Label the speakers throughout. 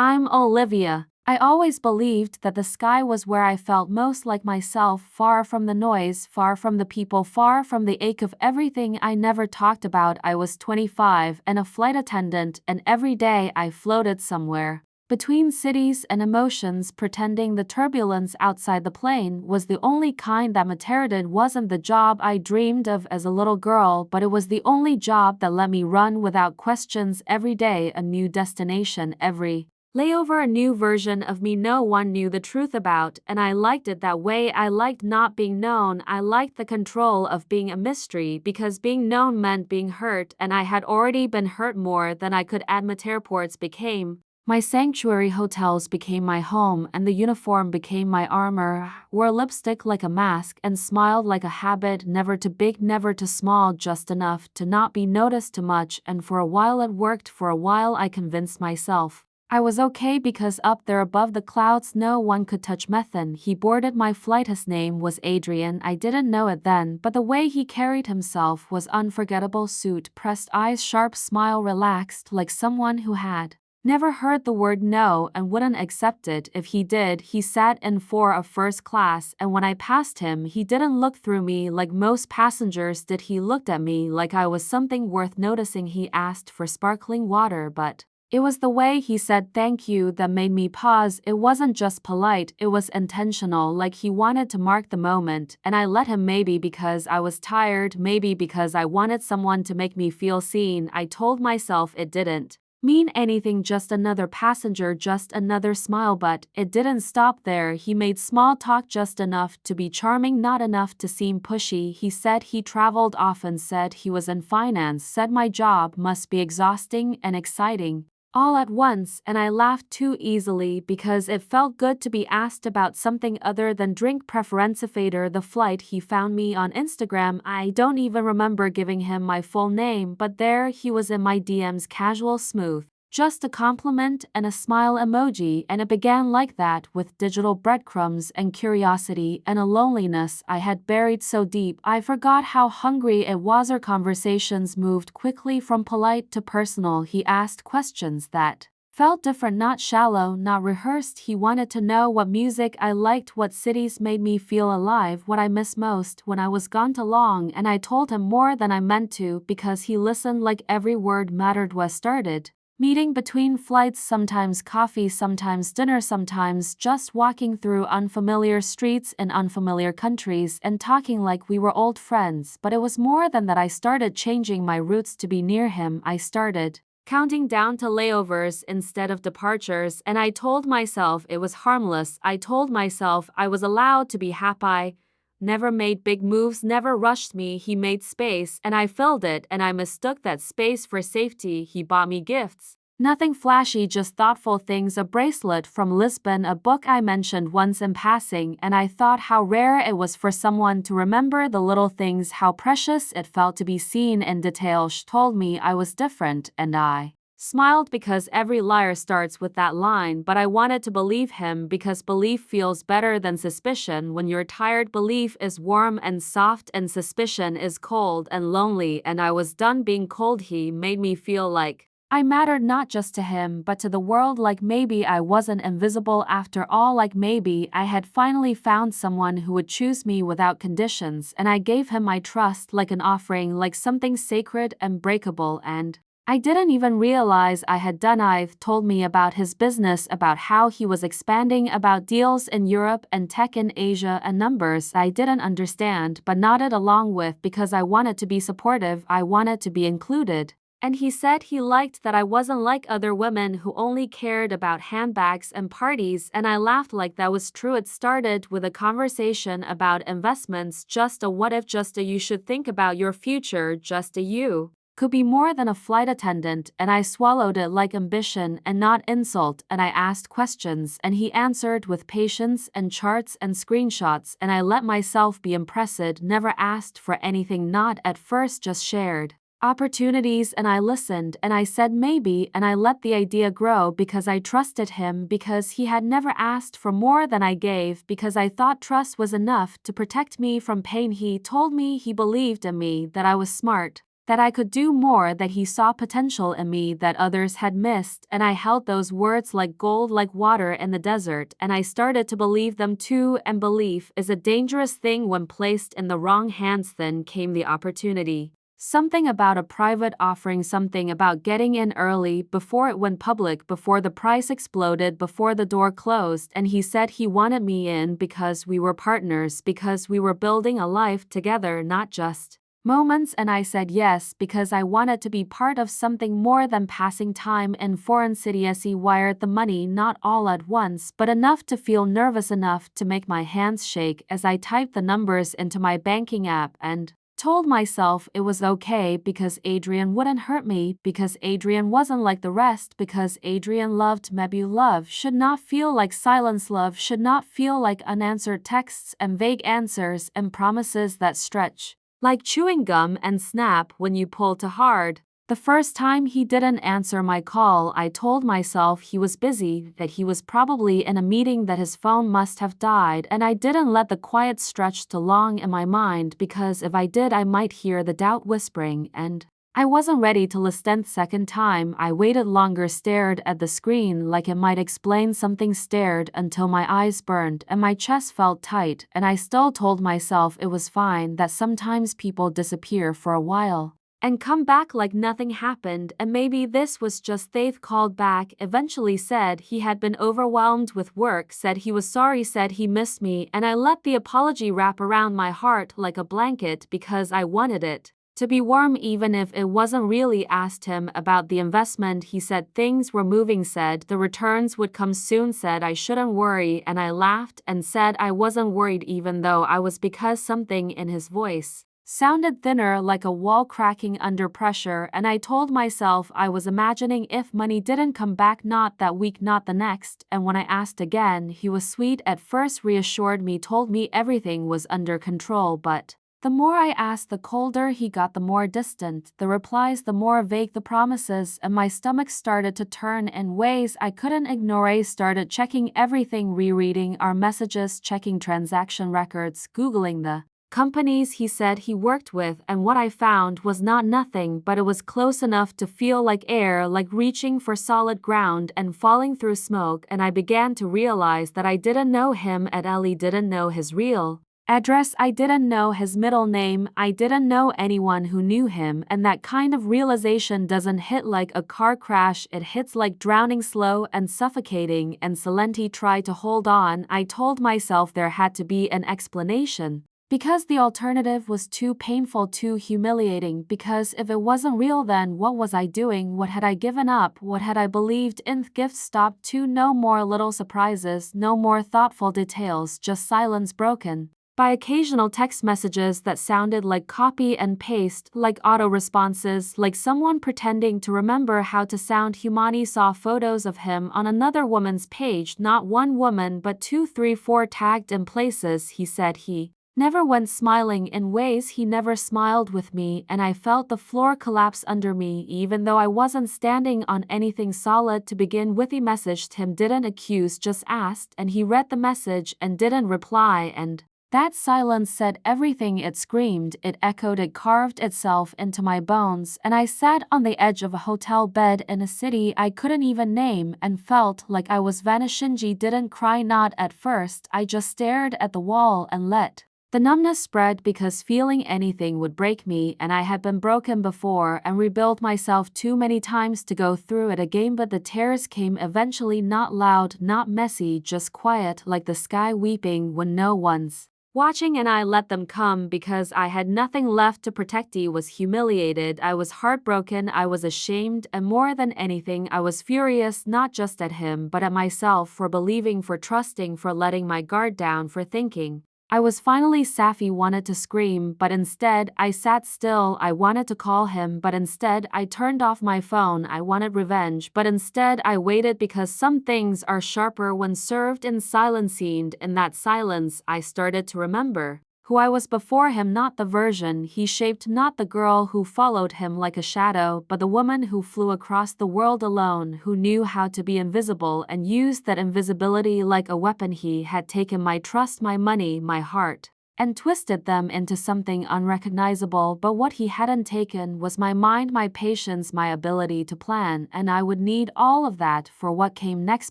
Speaker 1: I'm Olivia. I always believed that the sky was where I felt most like myself, far from the noise, far from the people, far from the ache of everything I never talked about. I was 25 and a flight attendant, and every day I floated somewhere between cities and emotions, pretending the turbulence outside the plane was the only kind that mattered. It wasn't the job I dreamed of as a little girl, but it was the only job that let me run without questions. Every day a new destination, every layover a new version of me no one knew the truth about, and I liked it that way. I liked not being known. I liked the control of being a mystery, because being known meant being hurt, and I had already been hurt more than I could admit. Airports became my sanctuary, hotels became my home, and the uniform became my armor. Wore lipstick like a mask and smiled like a habit, never too big, never too small, just enough to not be noticed too much. And for a while it worked. For a while I convinced myself I was okay, because up there above the clouds no one could touch Methan. He boarded my flight. His name was Adrian. I didn't know it then, but the way he carried himself was unforgettable. Suit, pressed eyes, sharp smile, relaxed, like someone who had never heard the word no and wouldn't accept it if he did. He sat in for a first class, and when I passed him he didn't look through me like most passengers did. He looked at me like I was something worth noticing. He asked for sparkling water, but it was the way he said thank you that made me pause. It wasn't just polite, it was intentional, like he wanted to mark the moment, and I let him. Maybe because I was tired, maybe because I wanted someone to make me feel seen. I told myself it didn't mean anything, just another passenger, just another smile. But it didn't stop there. He made small talk just enough to be charming, not enough to seem pushy. He said he traveled often, said he was in finance, said my job must be exhausting and exciting all at once, and I laughed too easily because it felt good to be asked about something other than drink preference. After the flight he found me on Instagram. I don't even remember giving him my full name, but there he was in my DMs, casual, smooth, just a compliment and a smile emoji, and it began like that, with digital breadcrumbs and curiosity and a loneliness I had buried so deep I forgot how hungry it was. Our conversations moved quickly from polite to personal. He asked questions that felt different, not shallow, not rehearsed. He wanted to know what music I liked, what cities made me feel alive, what I missed most when I was gone too long, and I told him more than I meant to, because he listened like every word mattered. Was started meeting between flights, sometimes coffee, sometimes dinner, sometimes just walking through unfamiliar streets in unfamiliar countries and talking like we were old friends. But it was more than that. I started changing my routes to be near him. I started counting down to layovers instead of departures, and I told myself it was harmless. I told myself I was allowed to be happy. Never made big moves, never rushed me. He made space, and I filled it, and I mistook that space for safety. He bought me gifts. Nothing flashy, just thoughtful things. A bracelet from Lisbon, a book I mentioned once in passing, and I thought how rare it was for someone to remember the little things, how precious it felt to be seen in detail. She told me I was different, and I smiled, because every liar starts with that line, but I wanted to believe him, because belief feels better than suspicion when you're tired. Belief is warm and soft, and suspicion is cold and lonely, and I was done being cold. He made me feel like I mattered, not just to him but to the world, like maybe I wasn't invisible after all, like maybe I had finally found someone who would choose me without conditions, and I gave him my trust like an offering, like something sacred and breakable, and I didn't even realize I had done. I've told me about his business, about how he was expanding, about deals in Europe and tech in Asia, and numbers I didn't understand but nodded along with, because I wanted to be supportive, I wanted to be included. And he said he liked that I wasn't like other women who only cared about handbags and parties, and I laughed like that was true. It started with a conversation about investments, just a what if, just a you should think about your future, just a you could be more than a flight attendant, and I swallowed it like ambition and not insult, and I asked questions and he answered with patience and charts and screenshots, and I let myself be impressed, never asked for anything, not at first, just shared opportunities, and I listened and I said maybe, and I let the idea grow because I trusted him, because he had never asked for more than I gave, because I thought trust was enough to protect me from pain. He told me he believed in me, that I was smart, that I could do more, that he saw potential in me that others had missed, and I held those words like gold, like water in the desert, and I started to believe them too, and belief is a dangerous thing when placed in the wrong hands. Then came the opportunity. Something about a private offering, something about getting in early, before it went public, before the price exploded, before the door closed, and he said he wanted me in because we were partners, because we were building a life together, not just moments, and I said yes because I wanted to be part of something more than passing time in foreign cities. He wired the money, not all at once, but enough to feel nervous, enough to make my hands shake as I typed the numbers into my banking app and told myself it was okay because Adrian wouldn't hurt me, because Adrian wasn't like the rest, because Adrian loved me. Love should not feel like silence. Love should not feel like unanswered texts and vague answers and promises that stretch like chewing gum and snap when you pull too hard. The first time he didn't answer my call, I told myself he was busy, that he was probably in a meeting, that his phone must have died, and I didn't let the quiet stretch too long in my mind, because if I did I might hear the doubt whispering, and I wasn't ready to listen. Second time I waited longer, stared at the screen like it might explain something, stared until my eyes burned and my chest felt tight, and I still told myself it was fine, that sometimes people disappear for a while and come back like nothing happened, and maybe this was just Faith. Called back, eventually said he had been overwhelmed with work, said he was sorry, said he missed me, and I let the apology wrap around my heart like a blanket because I wanted it to be warm even if it wasn't really. Asked him about the investment, he said things were moving, said the returns would come soon, said I shouldn't worry, and I laughed and said I wasn't worried even though I was, because something in his voice sounded thinner, like a wall cracking under pressure, and I told myself I was imagining if money didn't come back, not that week, not the next, and when I asked again he was sweet at first, reassured me, told me everything was under control, but the more I asked, the colder he got, the more distant the replies, the more vague the promises, and my stomach started to turn in ways I couldn't ignore. I started checking everything, rereading our messages, checking transaction records, Googling the companies he said he worked with, and what I found was not nothing, but it was close enough to feel like air, like reaching for solid ground and falling through smoke, and I began to realize that I didn't know him at all, didn't know his real address, I didn't know his middle name, I didn't know anyone who knew him, and that kind of realization doesn't hit like a car crash, it hits like drowning, slow and suffocating, and Salenti tried to hold on. I told myself there had to be an explanation, because the alternative was too painful, too humiliating, because if it wasn't real then what was I doing, what had I given up, what had I believed in? Gifts stopped too, no more little surprises, no more thoughtful details, just silence broken by occasional text messages that sounded like copy and paste, like auto-responses, like someone pretending to remember how to sound human. He saw photos of him on another woman's page, not one woman but 2, 3, 4 tagged in places he said he never went, smiling in ways he never smiled with me, and I felt the floor collapse under me even though I wasn't standing on anything solid to begin with. He messaged him, didn't accuse, just asked, and he read the message and didn't reply, and that silence said everything. It screamed, it echoed, it carved itself into my bones, and I sat on the edge of a hotel bed in a city I couldn't even name and felt like I was vanishing. Didn't cry, not at first, I just stared at the wall and let the numbness spread, because feeling anything would break me, and I had been broken before and rebuilt myself too many times to go through it again. But the tears came eventually, not loud, not messy, just quiet, like the sky weeping when no one's watching, and I let them come because I had nothing left to protect. I was humiliated, I was heartbroken, I was ashamed, and more than anything I was furious, not just at him but at myself for believing, for trusting, for letting my guard down, for thinking I was finally Safi. Wanted to scream, but instead I sat still. I wanted to call him, but instead I turned off my phone. I wanted revenge, but instead I waited, because some things are sharper when served in silence. In that silence I started to remember who I was before him, not the version he shaped, not the girl who followed him like a shadow, but the woman who flew across the world alone, who knew how to be invisible and used that invisibility like a weapon. He had taken my trust, my money, my heart, and twisted them into something unrecognizable, but what he hadn't taken was my mind, my patience, my ability to plan, and I would need all of that for what came next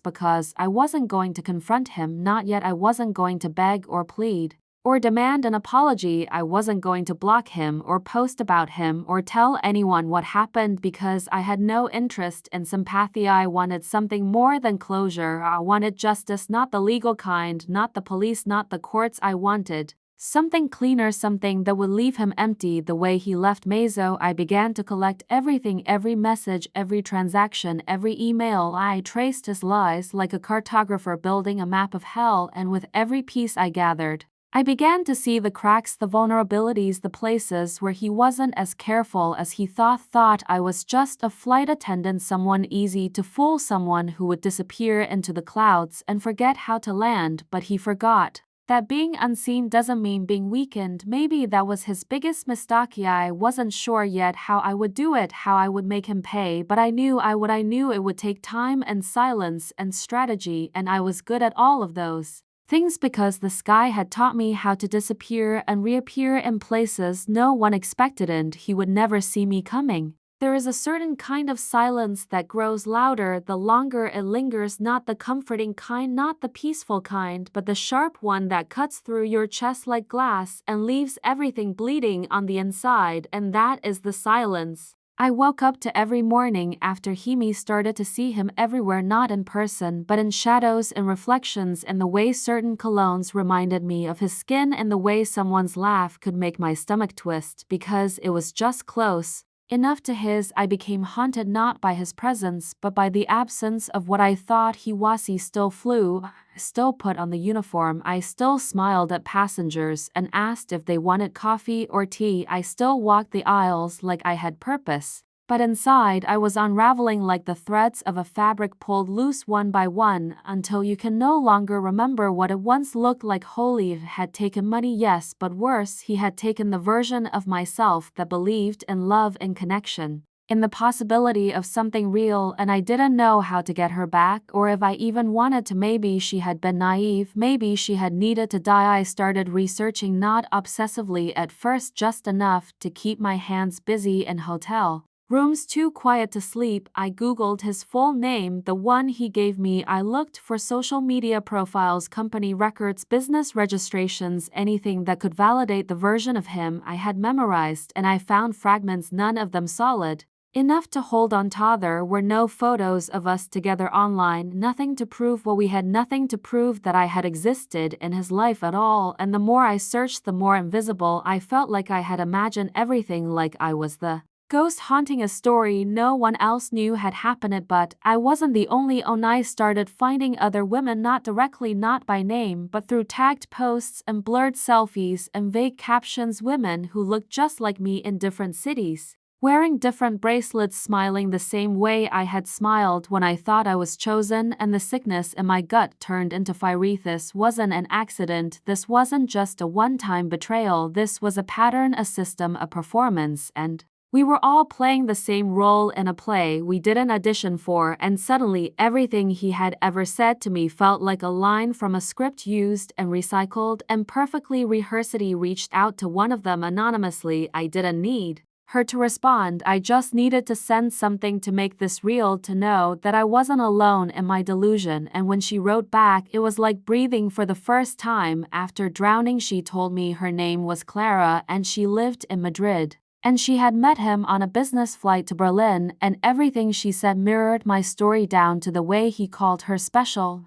Speaker 1: because I wasn't going to confront him, not yet. I wasn't going to beg or plead or demand an apology. I wasn't going to block him or post about him or tell anyone what happened because I had no interest in sympathy. I wanted something more than closure. I wanted justice, not the legal kind, not the police, not the courts. I wanted something cleaner, something that would leave him empty the way he left Mazo. I began to collect everything, every message, every transaction, every email. I traced his lies like a cartographer building a map of hell, and with every piece I gathered, I began to see the cracks, the vulnerabilities, the places where he wasn't as careful as he thought I was just a flight attendant, someone easy to fool, someone who would disappear into the clouds and forget how to land. But he forgot that being unseen doesn't mean being weakened. Maybe that was his biggest mistake. I wasn't sure yet how I would do it, how I would make him pay, but I knew I would. I knew it would take time and silence and strategy, and I was good at all of those things because the sky had taught me how to disappear and reappear in places no one expected, and he would never see me coming. There is a certain kind of silence that grows louder the longer it lingers, not the comforting kind, not the peaceful kind, but the sharp one that cuts through your chest like glass and leaves everything bleeding on the inside, and that is the silence I woke up to every morning after Himi started to see him everywhere, not in person, but in shadows and reflections, in the way certain colognes reminded me of his skin, and the way someone's laugh could make my stomach twist because it was just close enough to his. I became haunted not by his presence, but by the absence of what I thought he was. He still flew, still put on the uniform. I still smiled at passengers and asked if they wanted coffee or tea. I still walked the aisles like I had purpose. But inside I was unraveling like the threads of a fabric pulled loose one by one until you can no longer remember what it once looked like. Olive had taken money, yes, but worse, he had taken the version of myself that believed in love and connection, in the possibility of something real, and I didn't know how to get her back or if I even wanted to. Maybe she had been naive, maybe she had needed to die. I started researching, not obsessively at first, just enough to keep my hands busy. In hotel rooms too quiet to sleep, I googled his full name, the one he gave me. I looked for social media profiles, company records, business registrations, anything that could validate the version of him I had memorized, and I found fragments, none of them solid enough to hold on to. There were no photos of us together online, nothing to prove what we had, nothing to prove that I had existed in his life at all, and the more I searched, the more invisible I felt, like I had imagined everything, like I was the ghost haunting a story no one else knew had happened. But I wasn't the only one. I started finding other women, not directly, not by name, but through tagged posts and blurred selfies and vague captions, women who looked just like me in different cities, wearing different bracelets, smiling the same way I had smiled when I thought I was chosen, and the sickness in my gut turned into fire. This wasn't an accident, this wasn't just a one-time betrayal, this was a pattern, a system, a performance, and we were all playing the same role in a play we didn't audition for. And suddenly everything he had ever said to me felt like a line from a script, used and recycled and perfectly rehearsed. He reached out to one of them anonymously. I didn't need her to respond, I just needed to send something to make this real, to know that I wasn't alone in my delusion. And when she wrote back, it was like breathing for the first time after drowning. She told me her name was Clara and she lived in Madrid, and she had met him on a business flight to Berlin, and everything she said mirrored my story down to the way he called her special,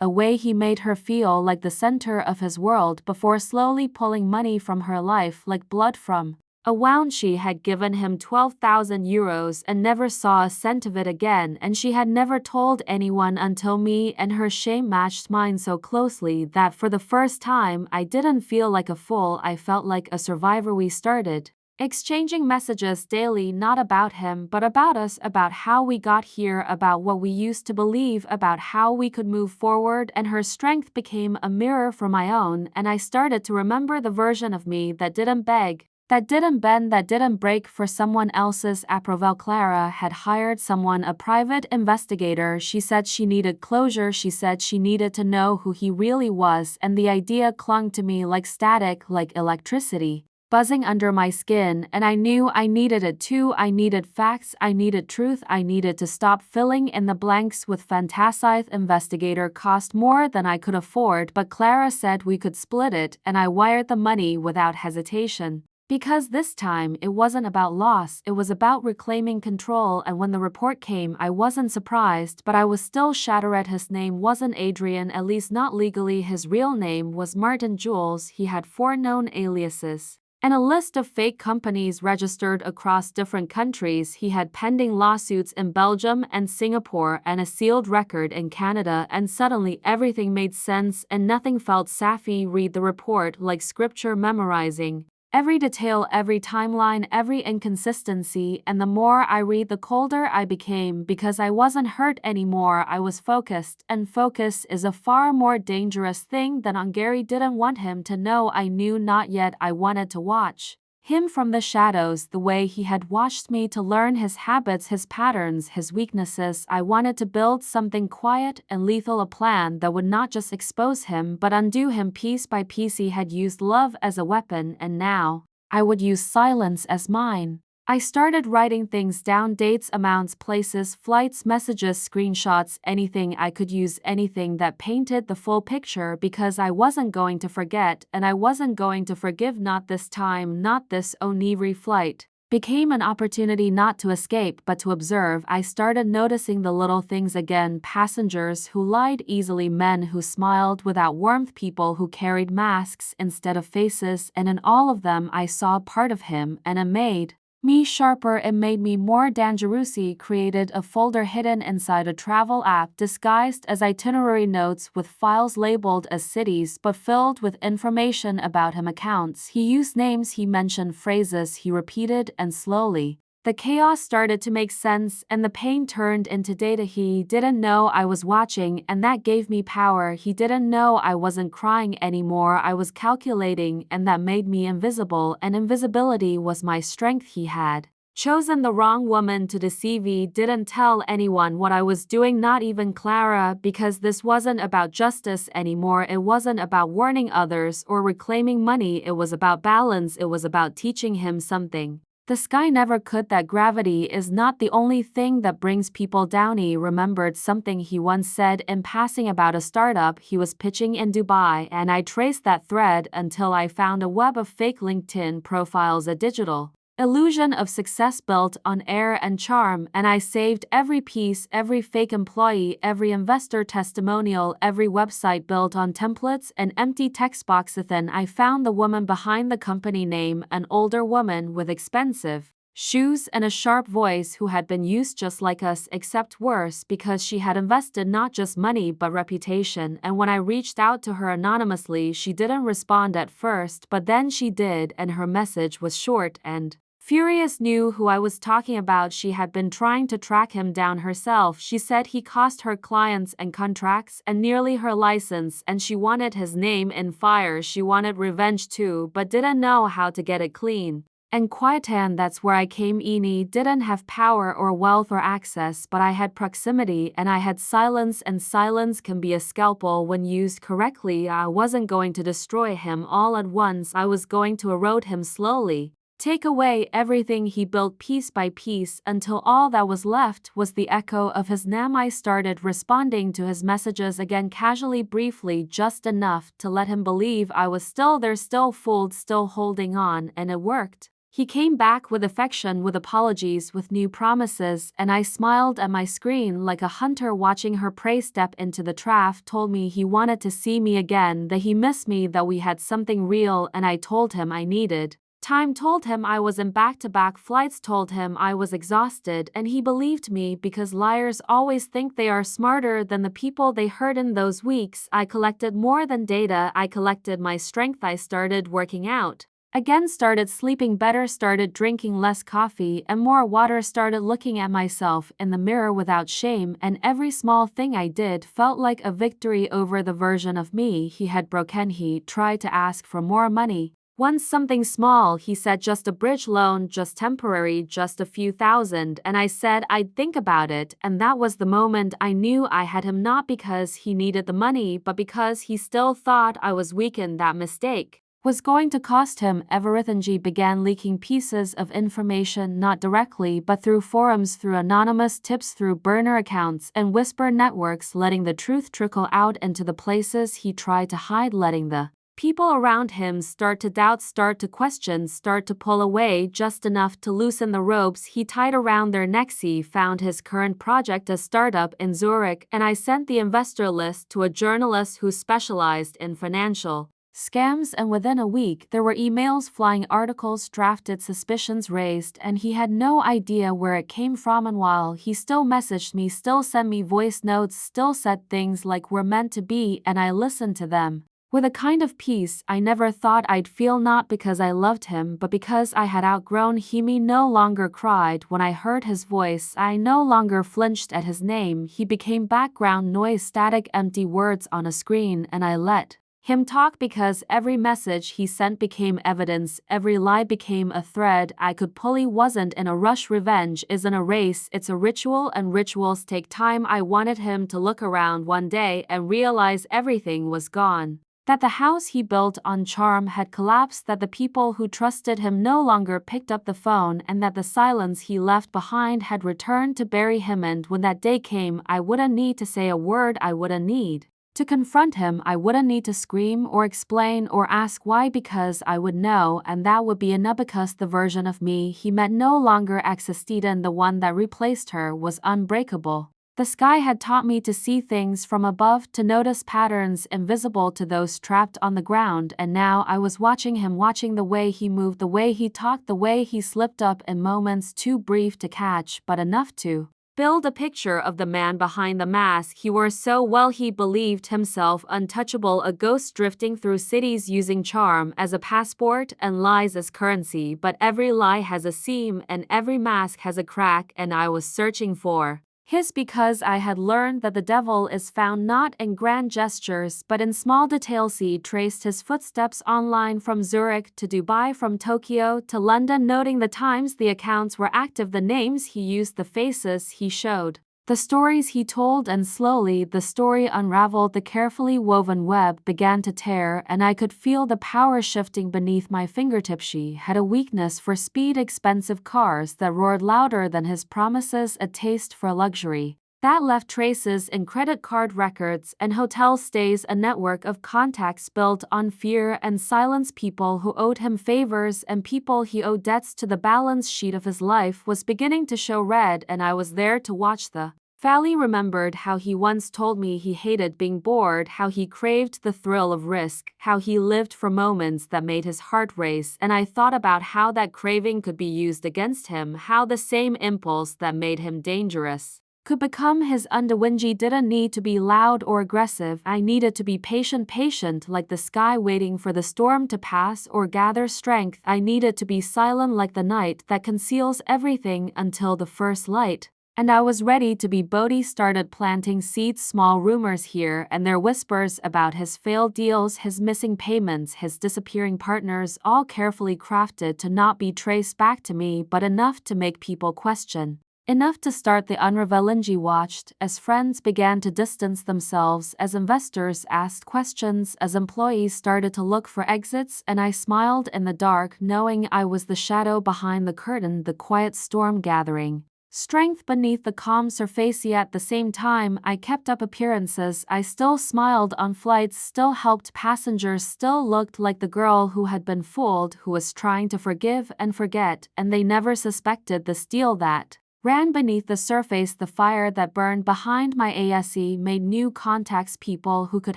Speaker 1: a way he made her feel like the center of his world before slowly pulling money from her life like blood from a wound. She had given him 12,000 euros and never saw a cent of it again, and she had never told anyone until me, and her shame matched mine so closely that for the first time I didn't feel like a fool, I felt like a survivor. We started exchanging messages daily, not about him, but about us, about how we got here, about what we used to believe, about how we could move forward, and her strength became a mirror for my own, and I started to remember the version of me that didn't beg, that didn't bend, that didn't break for someone else's approval. Clara had hired someone, a private investigator. She said she needed closure. She said she needed to know who he really was, and the idea clung to me like static, like electricity, buzzing under my skin, and I knew I needed it too. I needed facts, I needed truth, I needed to stop filling in the blanks with fantasies. Investigator cost more than I could afford, but Clara said we could split it, and I wired the money without hesitation. Because this time, it wasn't about loss, it was about reclaiming control. And when the report came, I wasn't surprised, but I was still shattered. His name wasn't Adrian, at least not legally. His real name was Martin Jules. He had 4 known aliases and a list of fake companies registered across different countries. He had pending lawsuits in Belgium and Singapore and a sealed record in Canada, and suddenly everything made sense and nothing felt sappy. Read the report like scripture, memorizing every detail, every timeline, every inconsistency, and the more I read, the colder I became, because I wasn't hurt anymore. I was focused, and focus is a far more dangerous thing than on. Gary didn't want him to know. I knew not yet. I wanted to watch him from the shadows, the way he had watched me, to learn his habits, his patterns, his weaknesses. I wanted to build something quiet and lethal, a plan that would not just expose him but undo him piece by piece. He had used love as a weapon, and now I would use silence as mine. I started writing things down: dates, amounts, places, flights, messages, screenshots, anything I could use, anything that painted the full picture, because I wasn't going to forget, and I wasn't going to forgive. Not this time, not this. Every flight became an opportunity not to escape but to observe. I started noticing the little things again: passengers who lied easily, men who smiled without warmth, people who carried masks instead of faces, and in all of them I saw part of him, and it made me sharper. It made me more dangerous. He created a folder hidden inside a travel app, disguised as itinerary notes, with files labeled as cities but filled with information about him, accounts he used, names he mentioned, phrases he repeated, and slowly the chaos started to make sense, and the pain turned into data. He didn't know I was watching, and that gave me power. He didn't know I wasn't crying anymore. I was calculating, and that made me invisible, and invisibility was my strength. He had chosen the wrong woman to deceive. He didn't tell anyone what I was doing, not even Clara, because this wasn't about justice anymore. It wasn't about warning others or reclaiming money. It was about balance. It was about teaching him something the sky never could: that gravity is not the only thing that brings people down. He remembered something he once said in passing about a startup he was pitching in Dubai, and I traced that thread until I found a web of fake LinkedIn profiles, a digital illusion of success built on air and charm, and I saved every piece: every fake employee, every investor testimonial, every website built on templates and empty text boxes. Then I found the woman behind the company name, an older woman with expensive shoes and a sharp voice, who had been used just like us, except worse, because she had invested not just money but reputation. And when I reached out to her anonymously, she didn't respond at first, but then she did, and her message was short and furious. Knew who I was talking about. She had been trying to track him down herself. She said he cost her clients and contracts and nearly her license, and she wanted his name in fire. She wanted revenge too, but didn't know how to get it clean and quiet. And that's where I came in. He didn't have power or wealth or access, but I had proximity, and I had silence, and silence can be a scalpel when used correctly. I wasn't going to destroy him all at once. I was going to erode him slowly, take away everything he built piece by piece, until all that was left was the echo of his name. I started responding to his messages again, casually, briefly, just enough to let him believe I was still there, still fooled, still holding on, and it worked. He came back with affection, with apologies, with new promises, and I smiled at my screen like a hunter watching her prey step into the trap. Told me he wanted to see me again, that he missed me, that we had something real, and I told him I needed time, told him I was in back-to-back flights, told him I was exhausted, and he believed me, because liars always think they are smarter than the people they hurt. In those weeks, I collected more than data. I collected my strength. I started working out again, started sleeping better, started drinking less coffee and more water, started looking at myself in the mirror without shame, and every small thing I did felt like a victory over the version of me he had broken. He tried to ask for more money. Once something small, he said, just a bridge loan, just temporary, just a few thousand, and I said I'd think about it, and that was the moment I knew I had him, not because he needed the money, but because he still thought I was weak, and that mistake was going to cost him everything. He began leaking pieces of information, not directly but through forums, through anonymous tips, through burner accounts and whisper networks, letting the truth trickle out into the places he tried to hide, letting the people around him start to doubt, start to question, start to pull away, just enough to loosen the ropes he tied around their necks. He found his current project, a startup in Zurich, and I sent the investor list to a journalist who specialized in financial scams, and within a week there were emails flying, articles drafted, suspicions raised, and he had no idea where it came from. And while he still messaged me, still sent me voice notes, still said things like "we're meant to be," and I listened to them with a kind of peace I never thought I'd feel, not because I loved him, but because I had outgrown him. He no longer cried when I heard his voice, I no longer flinched at his name. He became background noise, static, empty words on a screen, and I let him talk because every message he sent became evidence, every lie became a thread I could pull. He wasn't in a rush. Revenge isn't a race, it's a ritual, and rituals take time. I wanted him to look around one day and realize everything was gone, that the house he built on charm had collapsed, that the people who trusted him no longer picked up the phone, and that the silence he left behind had returned to bury him. And when that day came, I wouldn't need to say a word, I wouldn't need to confront him, I wouldn't need to scream or explain or ask why, because I would know, and that would be enough. Because the version of me he met no longer existed, and the one that replaced her was unbreakable. The sky had taught me to see things from above, to notice patterns invisible to those trapped on the ground, and now I was watching him, watching the way he moved, the way he talked, the way he slipped up in moments too brief to catch, but enough to build a picture of the man behind the mask he wore so well. He believed himself untouchable, a ghost drifting through cities using charm as a passport and lies as currency, but every lie has a seam and every mask has a crack, and I was searching for his, because I had learned that the devil is found not in grand gestures but in small details. He traced his footsteps online, from Zurich to Dubai, from Tokyo to London, noting the times the accounts were active, the names he used, the faces he showed, the stories he told, and slowly the story unraveled. The carefully woven web began to tear, and I could feel the power shifting beneath my fingertips. She had a weakness for speed, expensive cars that roared louder than his promises, a taste for luxury that left traces in credit card records and hotel stays, a network of contacts built on fear and silence, people who owed him favors and people he owed debts to. The balance sheet of his life was beginning to show red, and I was there to watch the Fally remembered how he once told me he hated being bored, how he craved the thrill of risk, how he lived for moments that made his heart race, and I thought about how that craving could be used against him, how the same impulse that made him dangerous could become his undoing. Didn't need to be loud or aggressive, I needed to be patient, like the sky waiting for the storm to pass or gather strength. I needed to be silent, like the night that conceals everything until the first light. And I was ready to be. Bodhi started planting seeds, small rumors here and there, whispers about his failed deals, his missing payments, his disappearing partners, all carefully crafted to not be traced back to me, but enough to make people question. Enough to start the unraveling. Watched as friends began to distance themselves, as investors asked questions, as employees started to look for exits, and I smiled in the dark, knowing I was the shadow behind the curtain, the quiet storm gathering strength beneath the calm surface. Yet at the same time, I kept up appearances. I still smiled on flights, still helped passengers, still looked like the girl who had been fooled, who was trying to forgive and forget, and they never suspected the steel that ran beneath the surface. The fire that burned behind my ASE made new contacts, people who could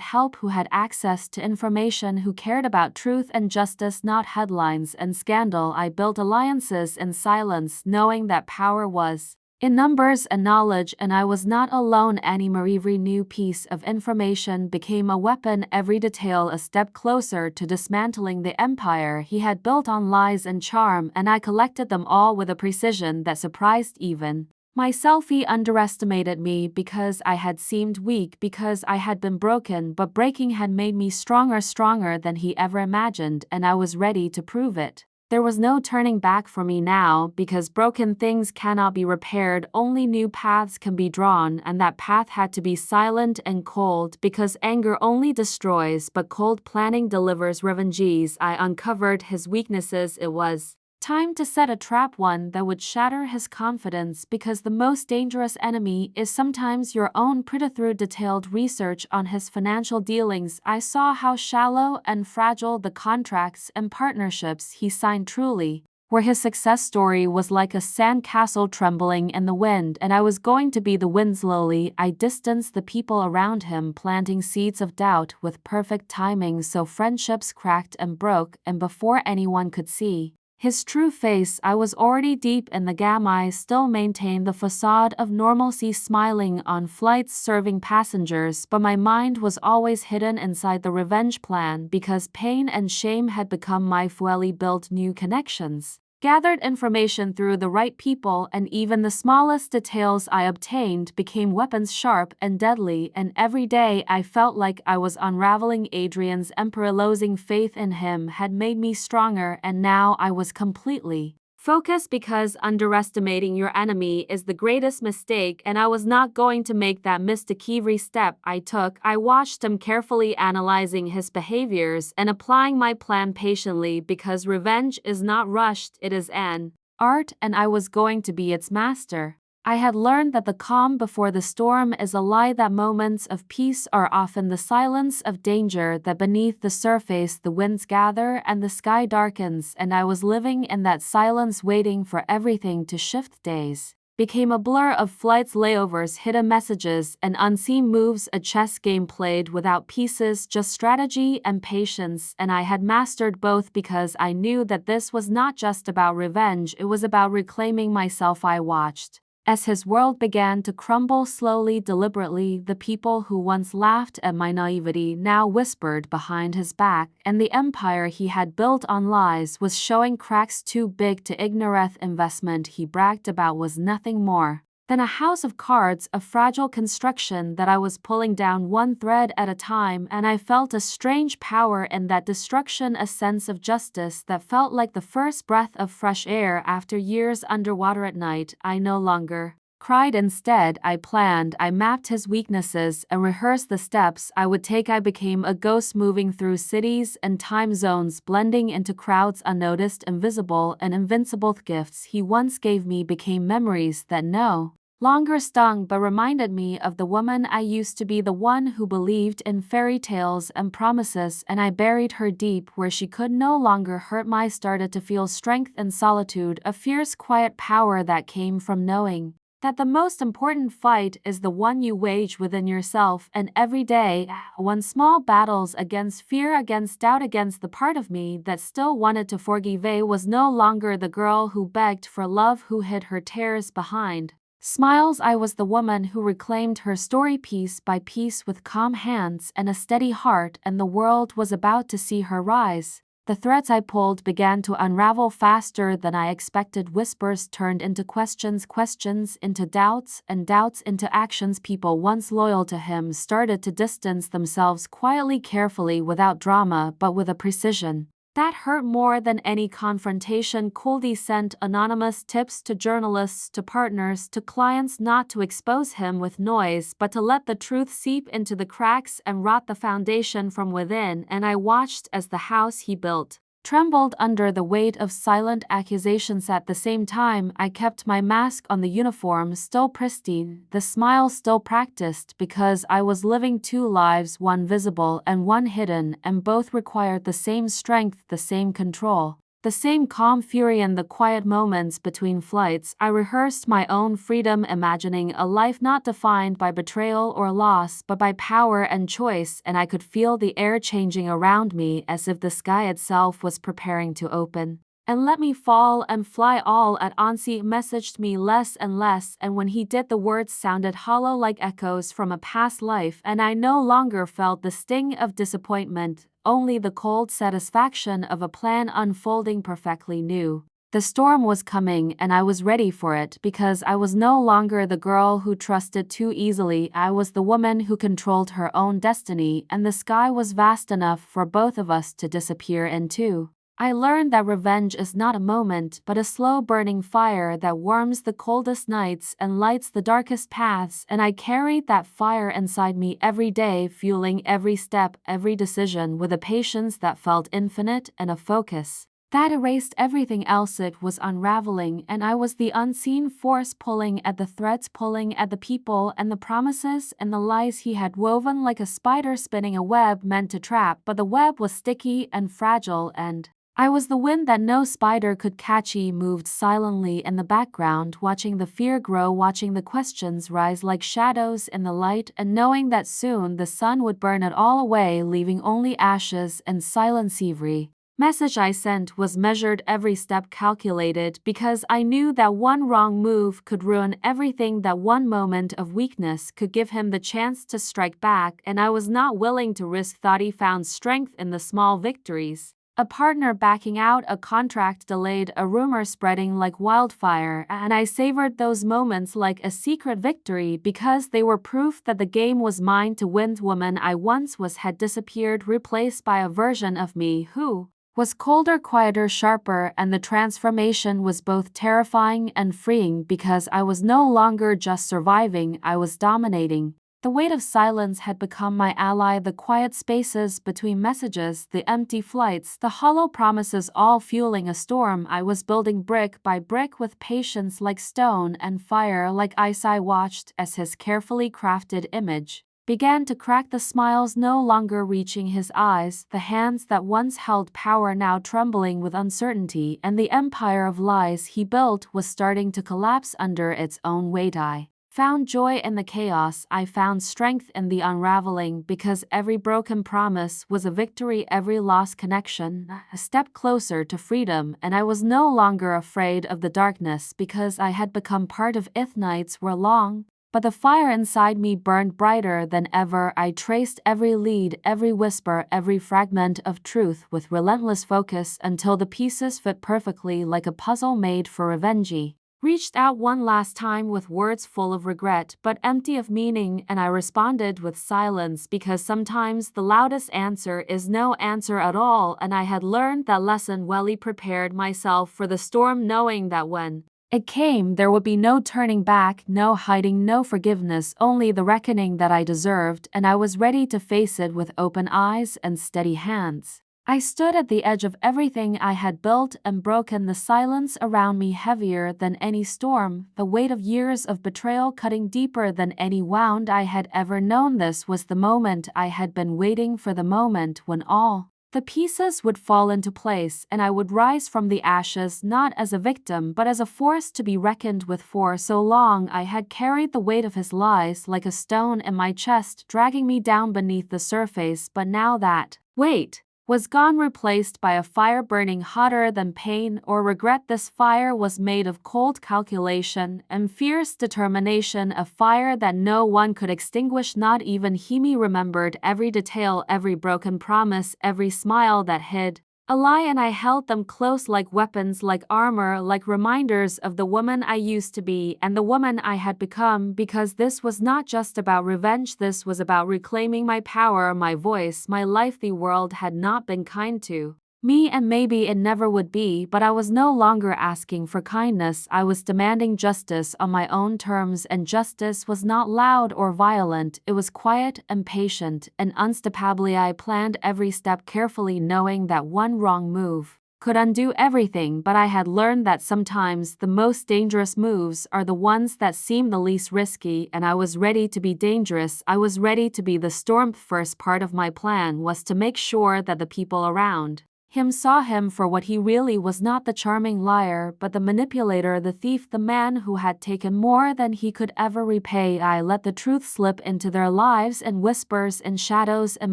Speaker 1: help, who had access to information, who cared about truth and justice, not headlines and scandal. I built alliances in silence, knowing that power was in numbers and knowledge, and I was not alone anymore. Every new piece of information became a weapon, every detail a step closer to dismantling the empire he had built on lies and charm, and I collected them all with a precision that surprised even My selfie underestimated me because I had seemed weak, because I had been broken, but breaking had made me stronger than he ever imagined, and I was ready to prove it. There was no turning back for me now, because broken things cannot be repaired, only new paths can be drawn, and that path had to be silent and cold, because anger only destroys, but cold planning delivers revenges. I uncovered his weaknesses. It was time to set a trap, one that would shatter his confidence, because the most dangerous enemy is sometimes your own. Through detailed research on his financial dealings, I saw how shallow and fragile the contracts and partnerships he signed truly were. His success story was like a sandcastle trembling in the wind, and I was going to be the wind. Slowly, I distanced the people around him, planting seeds of doubt with perfect timing so friendships cracked and broke, and before anyone could see his true face, I was already deep in the game. I still maintained the facade of normalcy, smiling on flights, serving passengers, but my mind was always hidden inside the revenge plan, because pain and shame had become my fuel. Built new connections, gathered information through the right people, and even the smallest details I obtained became weapons, sharp and deadly, and every day I felt like I was unraveling Adrian's empire. Losing faith in him had made me stronger, and now I was completely focused, because underestimating your enemy is the greatest mistake, and I was not going to make that mistake. Every step I took, I watched him carefully, analyzing his behaviors and applying my plan patiently, because revenge is not rushed, it is an art, and I was going to be its master. I had learned that the calm before the storm is a lie, that moments of peace are often the silence of danger, that beneath the surface the winds gather and the sky darkens, and I was living in that silence, waiting for everything to shift. Days became a blur of flights, layovers, hidden messages, and unseen moves, a chess game played without pieces, just strategy and patience, and I had mastered both, because I knew that this was not just about revenge, it was about reclaiming myself. I watched as his world began to crumble slowly, deliberately. The people who once laughed at my naivety now whispered behind his back, and the empire he had built on lies was showing cracks too big to ignore. The investment he bragged about was nothing more than a house of cards, a fragile construction that I was pulling down one thread at a time, and I felt a strange power in that destruction, a sense of justice that felt like the first breath of fresh air after years underwater. At night, I no longer cried. Instead, I planned. I mapped his weaknesses and rehearsed the steps I would take. I became a ghost, moving through cities and time zones, blending into crowds unnoticed, invisible and invincible. The gifts he once gave me became memories that no longer stung, but reminded me of the woman I used to be, the one who believed in fairy tales and promises, and I buried her deep where she could no longer hurt me. I started to feel strength in solitude, a fierce, quiet power that came from knowing that the most important fight is the one you wage within yourself, and every day won small battles against fear, against doubt, against the part of me that still wanted to forgive. I was no longer the girl who begged for love, who hid her tears behind smiles. I was the woman who reclaimed her story piece by piece, with calm hands and a steady heart, and the world was about to see her rise. The threads I pulled began to unravel faster than I expected. Whispers turned into questions, questions into doubts, and doubts into actions. People once loyal to him started to distance themselves quietly, carefully, without drama, but with a precision that hurt more than any confrontation. Coldy sent anonymous tips to journalists, to partners, to clients, not to expose him with noise, but to let the truth seep into the cracks and rot the foundation from within. And I watched as the house he built trembled under the weight of silent accusations. At the same time, I kept my mask on, the uniform still pristine, the smile still practiced, because I was living two lives, one visible and one hidden, and both required the same strength, the same control, the same calm fury. In the quiet moments between flights, I rehearsed my own freedom, imagining a life not defined by betrayal or loss, but by power and choice, and I could feel the air changing around me, as if the sky itself was preparing to open and let me fall and fly. All at once he messaged me less and less, and when he did, the words sounded hollow, like echoes from a past life, and I no longer felt the sting of disappointment, only the cold satisfaction of a plan unfolding perfectly new. The storm was coming and I was ready for it because I was no longer the girl who trusted too easily. I was the woman who controlled her own destiny, and the sky was vast enough for both of us to disappear into. I learned that revenge is not a moment but a slow burning fire that warms the coldest nights and lights the darkest paths, and I carried that fire inside me every day, fueling every step, every decision with a patience that felt infinite and a focus that erased everything else. It was unraveling, and I was the unseen force pulling at the threads, pulling at the people and the promises and the lies he had woven, like a spider spinning a web meant to trap, but the web was sticky and fragile, and I was the wind that no spider could catch. He moved silently in the background, watching the fear grow, watching the questions rise like shadows in the light, and knowing that soon the sun would burn it all away, leaving only ashes and silence. Every message I sent was measured, every step calculated, because I knew that one wrong move could ruin everything, that one moment of weakness could give him the chance to strike back, and I was not willing to risk. Thought he found strength in the small victories. A partner backing out, a contract delayed, a rumor spreading like wildfire, and I savored those moments like a secret victory because they were proof that the game was mine to win. The woman I once was had disappeared, replaced by a version of me who was colder, quieter, sharper, and the transformation was both terrifying and freeing because I was no longer just surviving, I was dominating. The weight of silence had become my ally, the quiet spaces between messages, the empty flights, the hollow promises, all fueling a storm I was building brick by brick with patience like stone and fire like ice. I watched as his carefully crafted image began to crack, the smiles no longer reaching his eyes, the hands that once held power now trembling with uncertainty, and the empire of lies he built was starting to collapse under its own weight. I found joy in the chaos, I found strength in the unraveling, because every broken promise was a victory, every lost connection a step closer to freedom, and I was no longer afraid of the darkness because I had become part of it. Nights were long, but the fire inside me burned brighter than ever. I traced every lead, every whisper, every fragment of truth with relentless focus until the pieces fit perfectly like a puzzle made for revenge. Reached out one last time with words full of regret but empty of meaning, and I responded with silence because sometimes the loudest answer is no answer at all, and I had learned that lesson well. I prepared myself for the storm, knowing that when it came, there would be no turning back, no hiding, no forgiveness, only the reckoning that I deserved, and I was ready to face it with open eyes and steady hands. I stood at the edge of everything I had built and broken, the silence around me heavier than any storm, the weight of years of betrayal cutting deeper than any wound I had ever known. This was the moment I had been waiting for, the moment when all the pieces would fall into place and I would rise from the ashes, not as a victim but as a force to be reckoned with. For so long I had carried the weight of his lies like a stone in my chest, dragging me down beneath the surface, but now that weight was gone, replaced by a fire burning hotter than pain or regret. This fire was made of cold calculation and fierce determination, a fire that no one could extinguish, not even he. Remembered every detail, every broken promise, every smile that hid a lie, and I held them close like weapons, like armor, like reminders of the woman I used to be and the woman I had become, because this was not just about revenge, this was about reclaiming my power, my voice, my life. The world had not been kind to me, and maybe it never would be, but I was no longer asking for kindness. I was demanding justice on my own terms, and justice was not loud or violent. It was quiet and patient and unstoppably. I planned every step carefully, knowing that one wrong move could undo everything, but I had learned that sometimes the most dangerous moves are the ones that seem the least risky, and I was ready to be dangerous. I was ready to be the storm. First part of my plan was to make sure that the people around him saw him for what he really was, not the charming liar, but the manipulator, the thief, the man who had taken more than he could ever repay. I let the truth slip into their lives in whispers, in shadows, in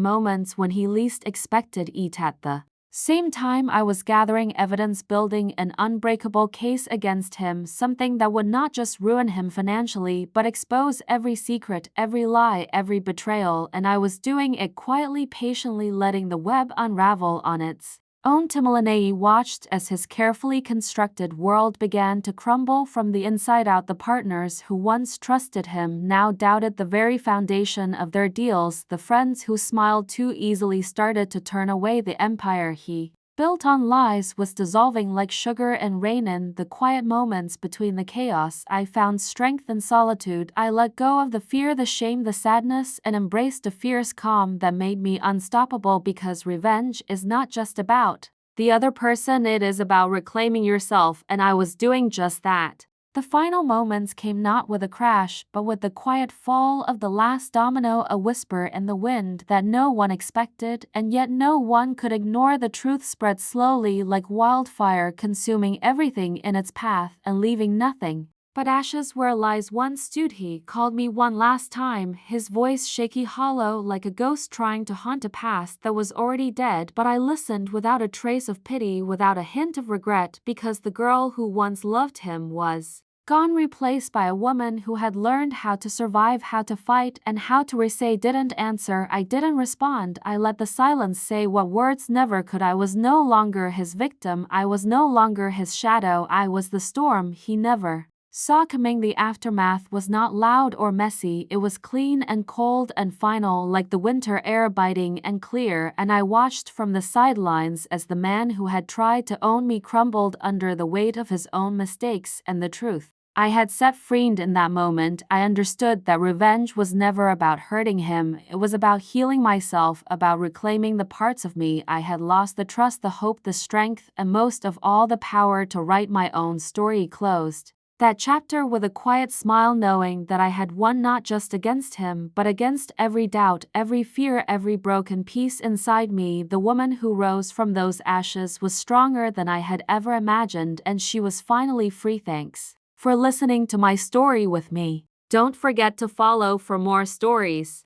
Speaker 1: moments when he least expected it. At the same time, I was gathering evidence, building an unbreakable case against him, something that would not just ruin him financially, but expose every secret, every lie, every betrayal, and I was doing it quietly, patiently, letting the web unravel on its Timilinei watched as his carefully constructed world began to crumble from the inside out. The partners who once trusted him now doubted the very foundation of their deals. The friends who smiled too easily started to turn away. The empire he built on lies was dissolving like sugar and rain. In the quiet moments between the chaos, I found strength in solitude. I let go of the fear, the shame, the sadness, and embraced a fierce calm that made me unstoppable, because revenge is not just about the other person, it is about reclaiming yourself, and I was doing just that. The final moments came not with a crash, but with the quiet fall of the last domino, a whisper in the wind that no one expected, and yet no one could ignore. The truth spread slowly like wildfire, consuming everything in its path and leaving nothing but ashes where lies once stood. He called me one last time, his voice shaky, hollow, like a ghost trying to haunt a past that was already dead. But I listened without a trace of pity, without a hint of regret, because the girl who once loved him was gone, replaced by a woman who had learned how to survive, how to fight, and how to resay. Didn't answer, I didn't respond. I let the silence say what words never could. I was no longer his victim, I was no longer his shadow, I was the storm he never saw coming. The aftermath was not loud or messy, it was clean and cold and final, like the winter air, biting and clear, and I watched from the sidelines as the man who had tried to own me crumbled under the weight of his own mistakes and the truth I had set free. In that moment, I understood that revenge was never about hurting him, it was about healing myself, about reclaiming the parts of me I had lost, the trust, the hope, the strength, and most of all, the power to write my own story. Closed that chapter with a quiet smile, knowing that I had won not just against him, but against every doubt, every fear, every broken piece inside me. The woman who rose from those ashes was stronger than I had ever imagined, and she was finally free. Thanks for listening to my story with me. Don't forget to follow for more stories.